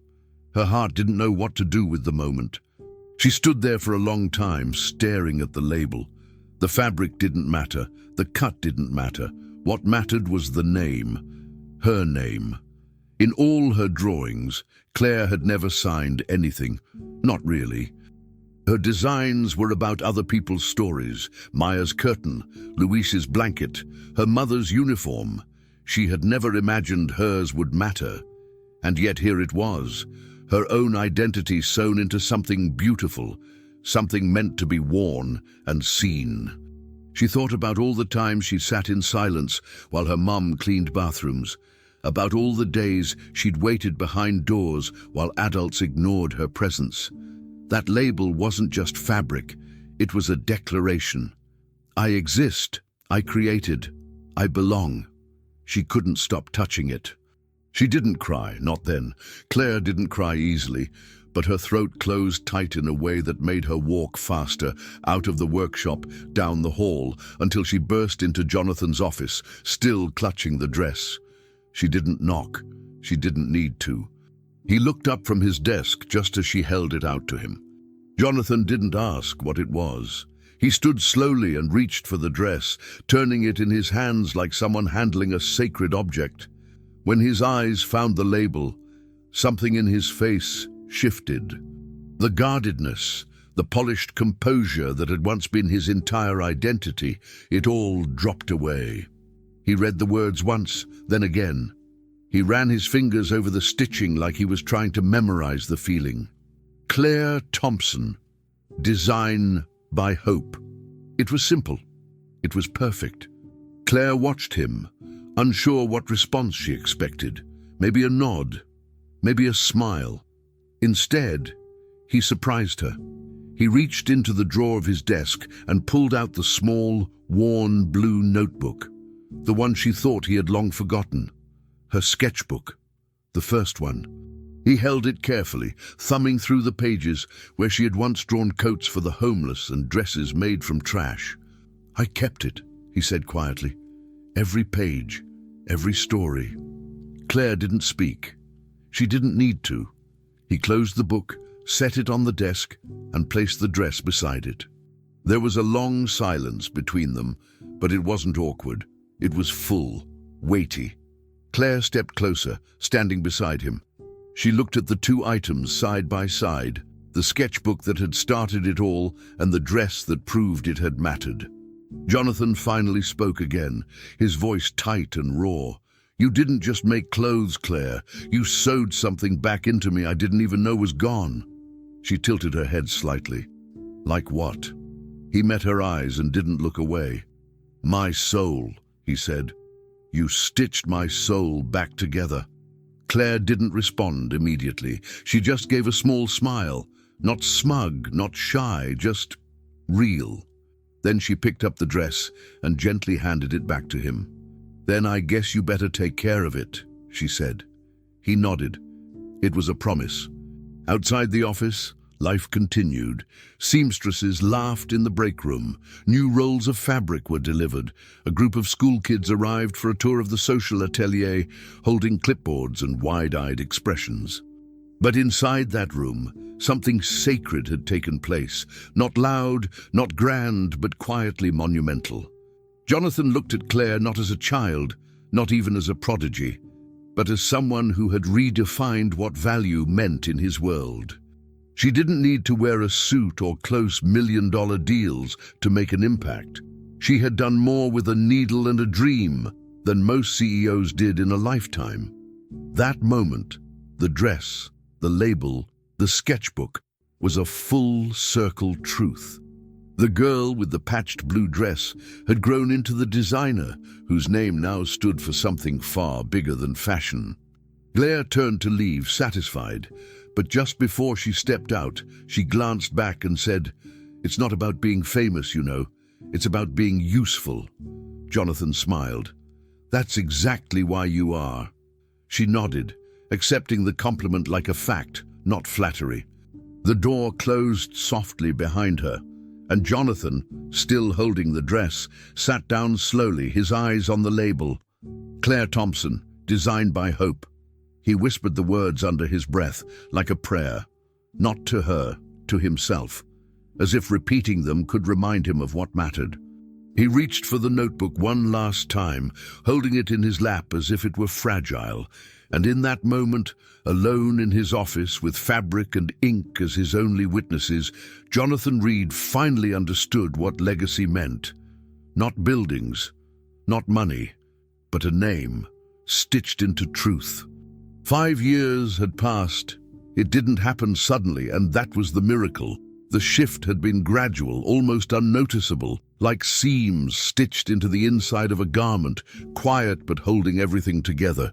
Her heart didn't know what to do with the moment. She stood there for a long time, staring at the label. The fabric didn't matter. The cut didn't matter. What mattered was the name. Her name. In all her drawings, Claire had never signed anything. Not really. Her designs were about other people's stories. Maya's curtain, Louise's blanket, her mother's uniform. She had never imagined hers would matter. And yet here it was. Her own identity sewn into something beautiful, something meant to be worn and seen. She thought about all the times she sat in silence while her mum cleaned bathrooms, about all the days she'd waited behind doors while adults ignored her presence. That label wasn't just fabric, it was a declaration. I exist, I created, I belong. She couldn't stop touching it. She didn't cry, not then. Claire didn't cry easily, but her throat closed tight in a way that made her walk faster, out of the workshop, down the hall, until she burst into Jonathan's office, still clutching the dress. She didn't knock. She didn't need to. He looked up from his desk just as she held it out to him. Jonathan didn't ask what it was. He stood slowly and reached for the dress, turning it in his hands like someone handling a sacred object. When his eyes found the label, something in his face shifted. The guardedness, the polished composure that had once been his entire identity, it all dropped away. He read the words once, then again. He ran his fingers over the stitching like he was trying to memorize the feeling. Claire Thompson, design by Hope. It was simple. It was perfect. Claire watched him, unsure what response she expected. Maybe a nod, maybe a smile. Instead, he surprised her. He reached into the drawer of his desk and pulled out the small, worn blue notebook, the one she thought he had long forgotten. Her sketchbook, the first one. He held it carefully, thumbing through the pages where she had once drawn coats for the homeless and dresses made from trash. I kept it, he said quietly. Every page, every story. Claire didn't speak. She didn't need to. He closed the book, set it on the desk, and placed the dress beside it. There was a long silence between them, but it wasn't awkward. It was full, weighty. Claire stepped closer, standing beside him. She looked at the 2 items side by side, the sketchbook that had started it all and the dress that proved it had mattered. Jonathan finally spoke again, his voice tight and raw. You didn't just make clothes, Claire. You sewed something back into me I didn't even know was gone. She tilted her head slightly. Like what? He met her eyes and didn't look away. My soul, he said. You stitched my soul back together. Claire didn't respond immediately. She just gave a small smile. Not smug, not shy, just real. Then she picked up the dress and gently handed it back to him. Then I guess you better take care of it, she said. He nodded. It was a promise. Outside the office, Life continued. Seamstresses laughed in the break room. New rolls of fabric were delivered. A group of school kids arrived for a tour of the social atelier, holding clipboards and wide-eyed expressions. But inside that room, something sacred had taken place. Not loud, not grand, but quietly monumental. Jonathan looked at Claire not as a child, not even as a prodigy, but as someone who had redefined what value meant in his world. She didn't need to wear a suit or close million-dollar deals to make an impact. She had done more with a needle and a dream than most CEOs did in a lifetime. That moment, the dress, the label, the sketchbook, was a full-circle truth. The girl with the patched blue dress had grown into the designer whose name now stood for something far bigger than fashion. Claire turned to leave, satisfied, but just before she stepped out, she glanced back and said, "It's not about being famous, you know. It's about being useful." Jonathan smiled. "That's exactly why you are." She nodded, accepting the compliment like a fact, not flattery. The door closed softly behind her, and Jonathan, still holding the dress, sat down slowly, his eyes on the label. Claire Thompson, designed by Hope. He whispered the words under his breath, like a prayer, not to her, to himself, as if repeating them could remind him of what mattered. He reached for the notebook one last time, holding it in his lap as if it were fragile, and in that moment, alone in his office with fabric and ink as his only witnesses, Jonathan Reed finally understood what legacy meant. Not buildings, not money, but a name, stitched into truth. 5 years had passed. It didn't happen suddenly, and that was the miracle. The shift had been gradual, almost unnoticeable, like seams stitched into the inside of a garment, quiet but holding everything together.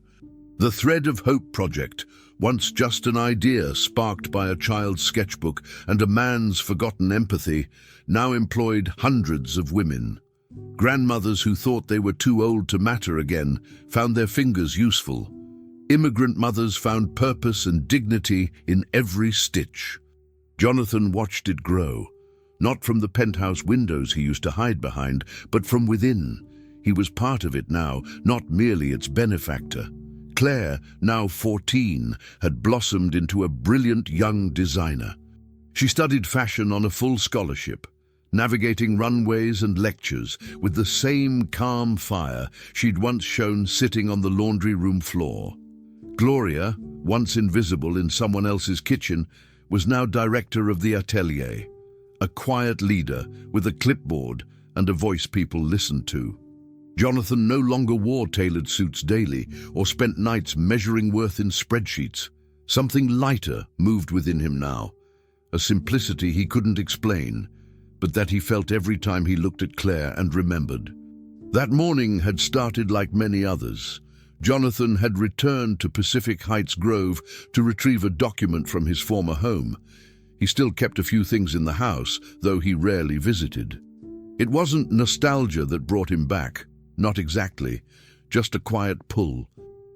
The Thread of Hope project, once just an idea sparked by a child's sketchbook and a man's forgotten empathy, now employed hundreds of women. Grandmothers who thought they were too old to matter again found their fingers useful. Immigrant mothers found purpose and dignity in every stitch. Jonathan watched it grow, not from the penthouse windows he used to hide behind, but from within. He was part of it now, not merely its benefactor. Claire, now 14, had blossomed into a brilliant young designer. She studied fashion on a full scholarship, navigating runways and lectures with the same calm fire she'd once shown sitting on the laundry room floor. Gloria, once invisible in someone else's kitchen, was now director of the atelier, a quiet leader with a clipboard and a voice people listened to. Jonathan no longer wore tailored suits daily or spent nights measuring worth in spreadsheets. Something lighter moved within him now, a simplicity he couldn't explain, but that he felt every time he looked at Claire and remembered. That morning had started like many others. Jonathan had returned to Pacific Heights Grove to retrieve a document from his former home. He still kept a few things in the house, though he rarely visited. It wasn't nostalgia that brought him back, not exactly, just a quiet pull.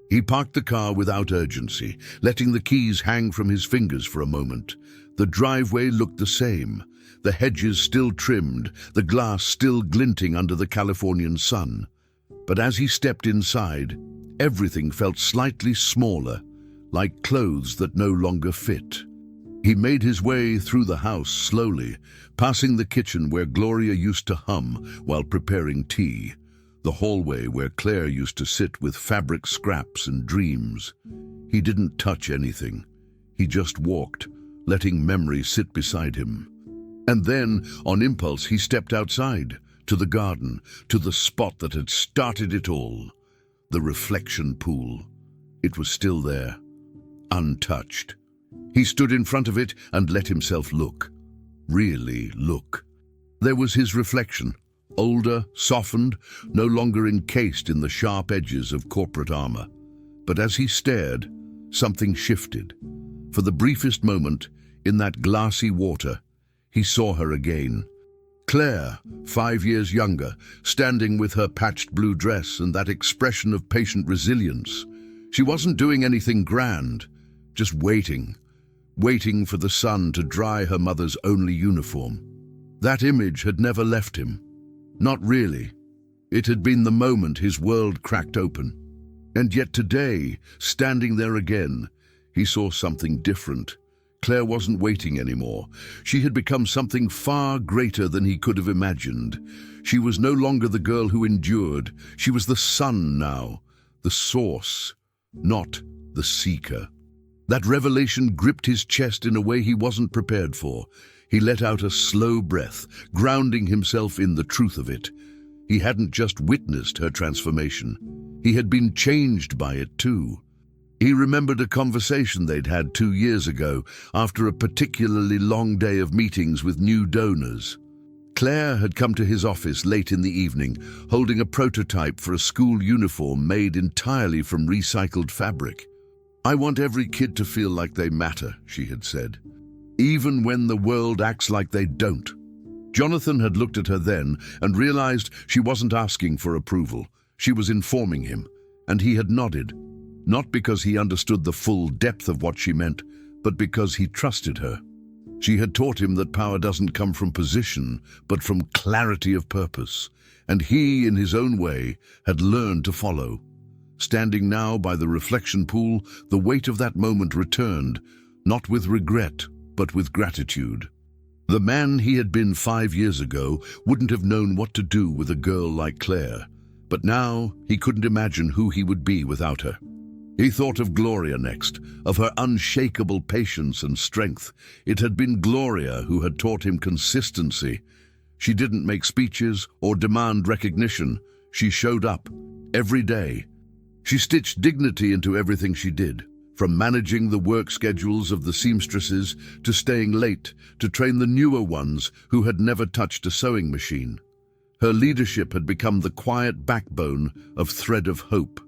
He parked the car without urgency, letting the keys hang from his fingers for a moment. The driveway looked the same, the hedges still trimmed, the glass still glinting under the Californian sun. But as he stepped inside, everything felt slightly smaller, like clothes that no longer fit. He made his way through the house slowly, passing the kitchen where Gloria used to hum while preparing tea, the hallway where Claire used to sit with fabric scraps and dreams. He didn't touch anything. He just walked, letting memory sit beside him. And then, on impulse, he stepped outside, to the garden, to the spot that had started it all. The reflection pool. It was still there, untouched. He stood in front of it and let himself look. Really look. There was his reflection, older, softened, no longer encased in the sharp edges of corporate armor. But as he stared, something shifted. For the briefest moment, in that glassy water, he saw her again. Claire, 5 years younger, standing with her patched blue dress and that expression of patient resilience. She wasn't doing anything grand, just waiting, waiting for the sun to dry her mother's only uniform. That image had never left him. Not really. It had been the moment his world cracked open. And yet today, standing there again, he saw something different. Claire wasn't waiting anymore. She had become something far greater than he could have imagined. She was no longer the girl who endured. She was the sun now, the source, not the seeker. That revelation gripped his chest in a way he wasn't prepared for. He let out a slow breath, grounding himself in the truth of it. He hadn't just witnessed her transformation. He had been changed by it too. He remembered a conversation they'd had 2 years ago after a particularly long day of meetings with new donors. Claire had come to his office late in the evening, holding a prototype for a school uniform made entirely from recycled fabric. "I want every kid to feel like they matter," she had said, "even when the world acts like they don't." Jonathan had looked at her then and realized she wasn't asking for approval. She was informing him, and he had nodded. Not because he understood the full depth of what she meant, but because he trusted her. She had taught him that power doesn't come from position, but from clarity of purpose, and he, in his own way, had learned to follow. Standing now by the reflection pool, the weight of that moment returned, not with regret, but with gratitude. The man he had been 5 years ago wouldn't have known what to do with a girl like Claire, but now he couldn't imagine who he would be without her. He thought of Gloria next, of her unshakable patience and strength. It had been Gloria who had taught him consistency. She didn't make speeches or demand recognition. She showed up, every day. She stitched dignity into everything she did, from managing the work schedules of the seamstresses to staying late to train the newer ones who had never touched a sewing machine. Her leadership had become the quiet backbone of Thread of Hope.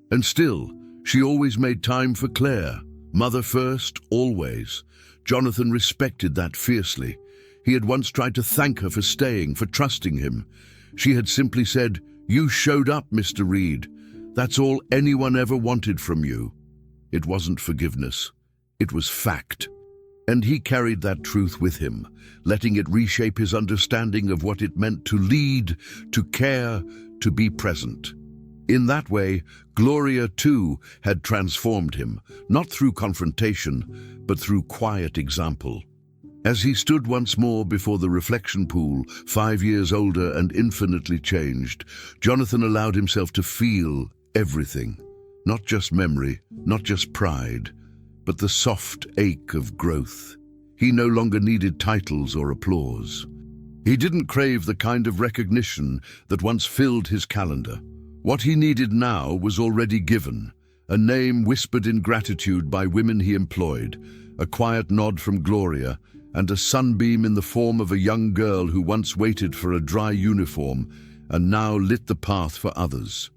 And still, she always made time for Claire, mother first, always. Jonathan respected that fiercely. He had once tried to thank her for staying, for trusting him. She had simply said, "You showed up, Mr. Reed. That's all anyone ever wanted from you." It wasn't forgiveness. It was fact. And he carried that truth with him, letting it reshape his understanding of what it meant to lead, to care, to be present. In that way, Gloria, too, had transformed him, not through confrontation, but through quiet example. As he stood once more before the reflection pool, 5 years older and infinitely changed, Jonathan allowed himself to feel everything. Not just memory, not just pride, but the soft ache of growth. He no longer needed titles or applause. He didn't crave the kind of recognition that once filled his calendar. What he needed now was already given, a name whispered in gratitude by women he employed, a quiet nod from Gloria, and a sunbeam in the form of a young girl who once waited for a dry uniform and now lit the path for others.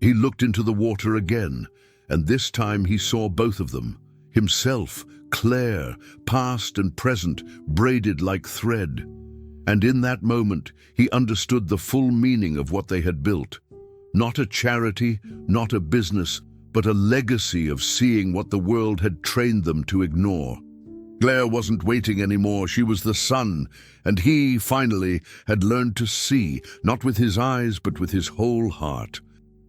He looked into the water again, and this time he saw both of them, himself, Claire, past and present, braided like thread. And in that moment, he understood the full meaning of what they had built. Not a charity, not a business, but a legacy of seeing what the world had trained them to ignore. Claire wasn't waiting anymore, she was the sun, and he, finally, had learned to see, not with his eyes, but with his whole heart.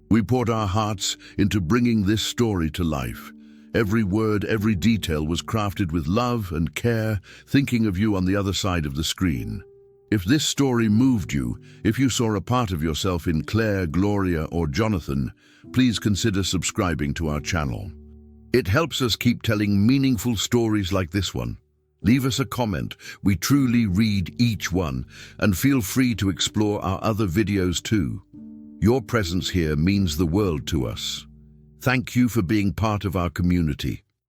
We poured our hearts into bringing this story to life. Every word, every detail was crafted with love and care, thinking of you on the other side of the screen. If this story moved you, if you saw a part of yourself in Claire, Gloria, or Jonathan, please consider subscribing to our channel. It helps us keep telling meaningful stories like this one. Leave us a comment. We truly read each one, and feel free to explore our other videos too. Your presence here means the world to us. Thank you for being part of our community.